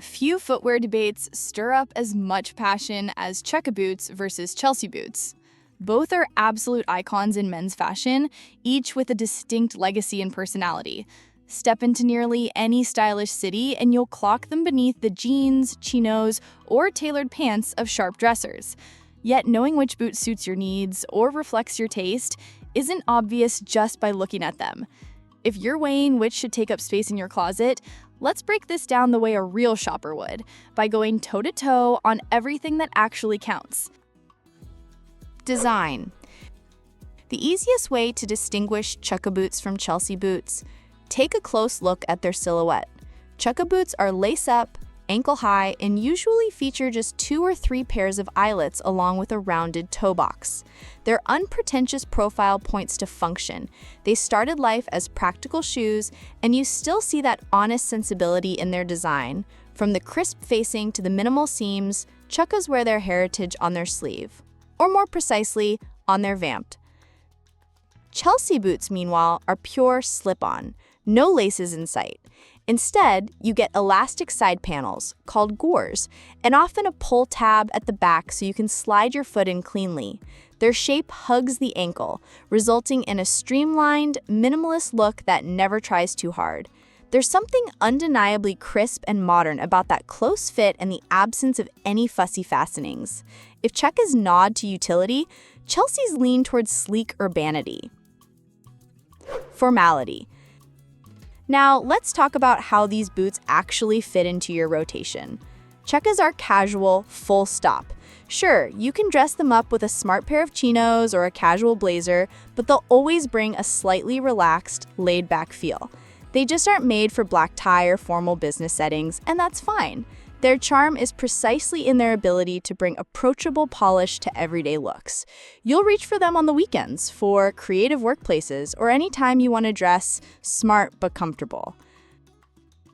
Few footwear debates stir up as much passion as Chukka boots versus Chelsea boots. Both are absolute icons in men's fashion, each with a distinct legacy and personality. Step into nearly any stylish city and you'll clock them beneath the jeans, chinos, or tailored pants of sharp dressers. Yet knowing which boot suits your needs or reflects your taste isn't obvious just by looking at them. If you're weighing which should take up space in your closet, let's break this down the way a real shopper would, by going toe-to-toe on everything that actually counts. Design. The easiest way to distinguish Chukka boots from Chelsea boots: take a close look at their silhouette. Chukka boots are lace-up, ankle-high, and usually feature just 2 or 3 pairs of eyelets along with a rounded toe box. Their unpretentious profile points to function. They started life as practical shoes, and you still see that honest sensibility in their design. From the crisp facing to the minimal seams, Chukkas wear their heritage on their sleeve, or more precisely, on their vamp. Chelsea boots, meanwhile, are pure slip-on, no laces in sight. Instead, you get elastic side panels, called gores, and often a pull tab at the back so you can slide your foot in cleanly. Their shape hugs the ankle, resulting in a streamlined, minimalist look that never tries too hard. There's something undeniably crisp and modern about that close fit and the absence of any fussy fastenings. If Chukka's nod to utility, Chelsea's lean towards sleek urbanity. Formality. Now, let's talk about how these boots actually fit into your rotation. Chukkas are casual, full stop. Sure, you can dress them up with a smart pair of chinos or a casual blazer, but they'll always bring a slightly relaxed, laid-back feel. They just aren't made for black tie or formal business settings, and that's fine. Their charm is precisely in their ability to bring approachable polish to everyday looks. You'll reach for them on the weekends, for creative workplaces, or anytime you want to dress smart but comfortable.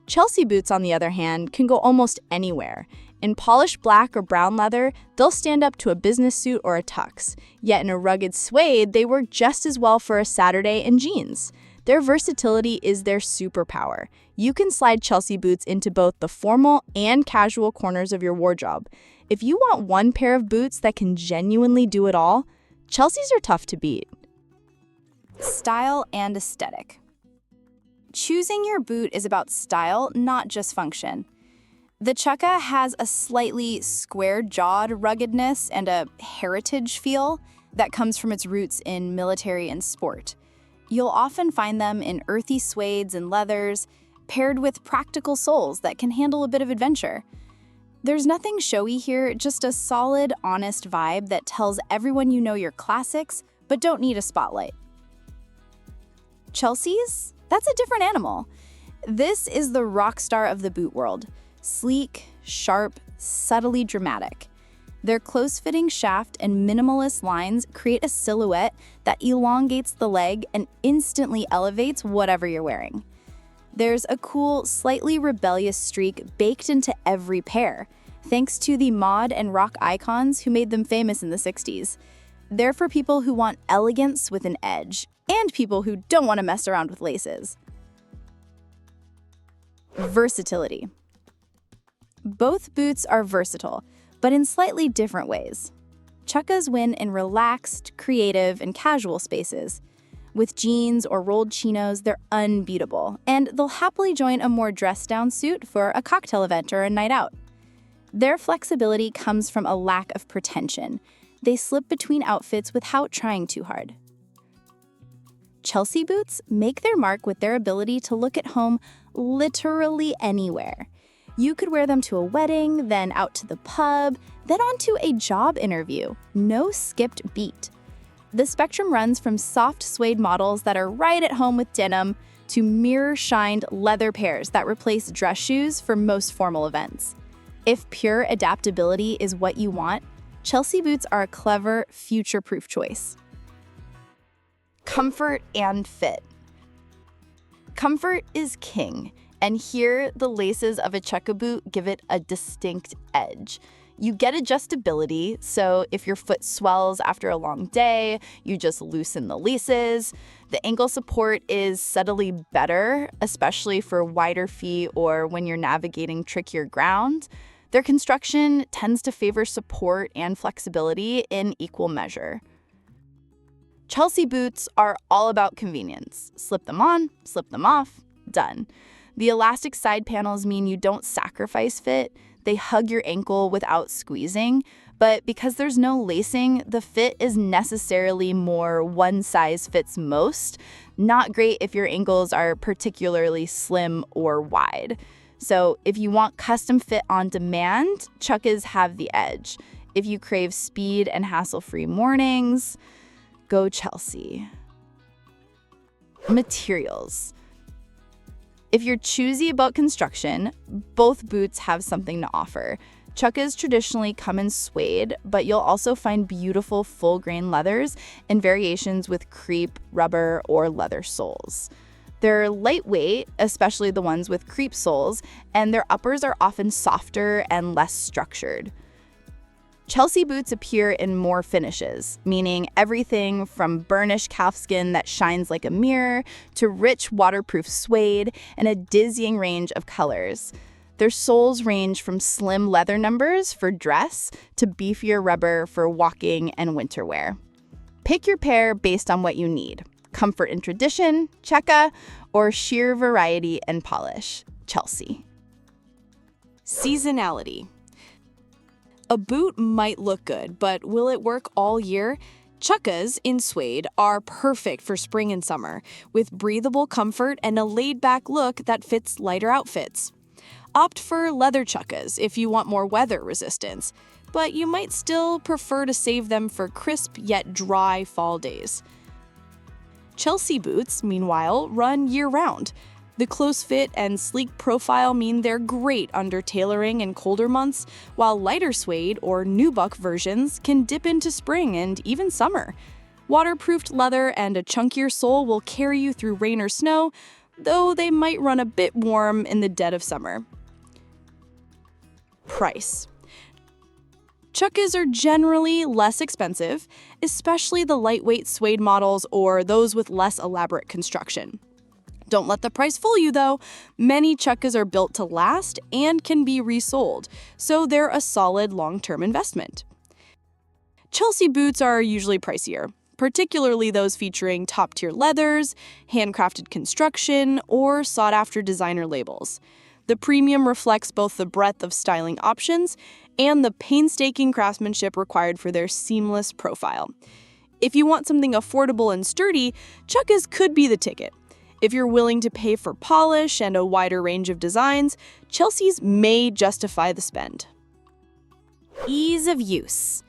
Chelsea boots, on the other hand, can go almost anywhere. In polished black or brown leather, they'll stand up to a business suit or a tux. Yet in a rugged suede, they work just as well for a Saturday in jeans. Their versatility is their superpower. You can slide Chelsea boots into both the formal and casual corners of your wardrobe. If you want one pair of boots that can genuinely do it all, Chelsea's are tough to beat. Style and aesthetic. Choosing your boot is about style, not just function. The Chukka has a slightly square-jawed ruggedness and a heritage feel that comes from its roots in military and sport. You'll often find them in earthy suedes and leathers, paired with practical soles that can handle a bit of adventure. There's nothing showy here, just a solid, honest vibe that tells everyone you know your classics, but don't need a spotlight. Chelsea's? That's a different animal. This is the rock star of the boot world. Sleek, sharp, subtly dramatic. Their close-fitting shaft and minimalist lines create a silhouette that elongates the leg and instantly elevates whatever you're wearing. There's a cool, slightly rebellious streak baked into every pair, thanks to the mod and rock icons who made them famous in the 60s. They're for people who want elegance with an edge, and people who don't want to mess around with laces. Versatility. Both boots are versatile, but in slightly different ways. Chukkas win in relaxed, creative, and casual spaces. With jeans or rolled chinos, they're unbeatable, and they'll happily join a more dressed-down suit for a cocktail event or a night out. Their flexibility comes from a lack of pretension. They slip between outfits without trying too hard. Chelsea boots make their mark with their ability to look at home literally anywhere. You could wear them to a wedding, then out to the pub, then onto a job interview. No skipped beat. The spectrum runs from soft suede models that are right at home with denim to mirror-shined leather pairs that replace dress shoes for most formal events. If pure adaptability is what you want, Chelsea boots are a clever, future-proof choice. Comfort and fit. Comfort is king. And here, the laces of a Chukka boot give it a distinct edge. You get adjustability, so if your foot swells after a long day, you just loosen the laces. The ankle support is subtly better, especially for wider feet or when you're navigating trickier ground. Their construction tends to favor support and flexibility in equal measure. Chelsea boots are all about convenience. Slip them on, slip them off, done. The elastic side panels mean you don't sacrifice fit. They hug your ankle without squeezing, but because there's no lacing, the fit is necessarily more one size fits most. Not great if your ankles are particularly slim or wide. So if you want custom fit on demand, Chukkas have the edge. If you crave speed and hassle-free mornings, go Chelsea. Materials. If you're choosy about construction, both boots have something to offer. Chukkas traditionally come in suede, but you'll also find beautiful full-grain leathers and variations with crepe, rubber, or leather soles. They're lightweight, especially the ones with crepe soles, and their uppers are often softer and less structured. Chelsea boots appear in more finishes, meaning everything from burnished calfskin that shines like a mirror to rich waterproof suede and a dizzying range of colors. Their soles range from slim leather numbers for dress to beefier rubber for walking and winter wear. Pick your pair based on what you need. Comfort and tradition, Chukka, or sheer variety and polish, Chelsea. Seasonality. A boot might look good, but will it work all year? Chukkas in suede are perfect for spring and summer, with breathable comfort and a laid-back look that fits lighter outfits. Opt for leather chukkas if you want more weather resistance, but you might still prefer to save them for crisp yet dry fall days. Chelsea boots, meanwhile, run year-round. The close fit and sleek profile mean they're great under tailoring in colder months, while lighter suede or nubuck versions can dip into spring and even summer. Waterproofed leather and a chunkier sole will carry you through rain or snow, though they might run a bit warm in the dead of summer. Price. Chukkas are generally less expensive, especially the lightweight suede models or those with less elaborate construction. Don't let the price fool you, though. Many Chukkas are built to last and can be resold, so they're a solid long-term investment. Chelsea boots are usually pricier, particularly those featuring top-tier leathers, handcrafted construction, or sought-after designer labels. The premium reflects both the breadth of styling options and the painstaking craftsmanship required for their seamless profile. If you want something affordable and sturdy, Chukkas could be the ticket. If you're willing to pay for polish and a wider range of designs, Chelsea's may justify the spend. Ease of use.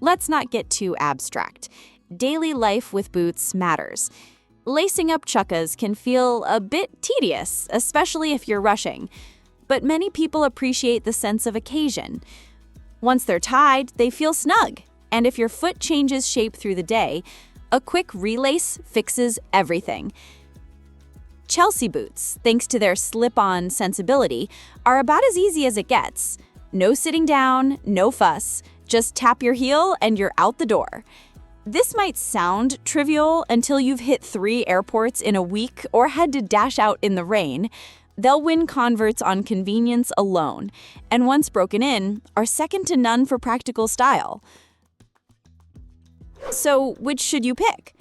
Let's not get too abstract. Daily life with boots matters. Lacing up Chukkas can feel a bit tedious, especially if you're rushing, but many people appreciate the sense of occasion. Once they're tied, they feel snug, and if your foot changes shape through the day, a quick relace fixes everything. Chelsea boots, thanks to their slip-on sensibility, are about as easy as it gets. No sitting down, no fuss, just tap your heel and you're out the door. This might sound trivial until you've hit 3 airports in a week or had to dash out in the rain. They'll win converts on convenience alone, and once broken in, are second to none for practical style. So, which should you pick?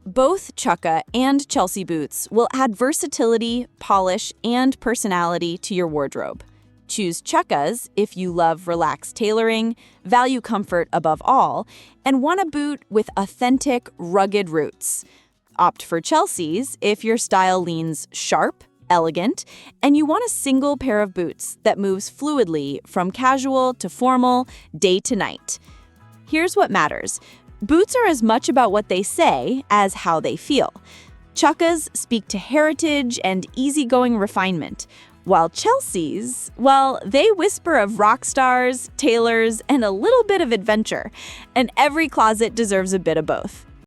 Both Chukka and Chelsea boots will add versatility, polish, and personality to your wardrobe. Choose Chukkas if you love relaxed tailoring, value comfort above all, and want a boot with authentic, rugged roots. Opt for Chelsea's if your style leans sharp, elegant, and you want a single pair of boots that moves fluidly from casual to formal, day to night. Here's what matters. Boots are as much about what they say as how they feel. Chukkas speak to heritage and easygoing refinement, while Chelsea's, well, they whisper of rock stars, tailors, and a little bit of adventure, and every closet deserves a bit of both.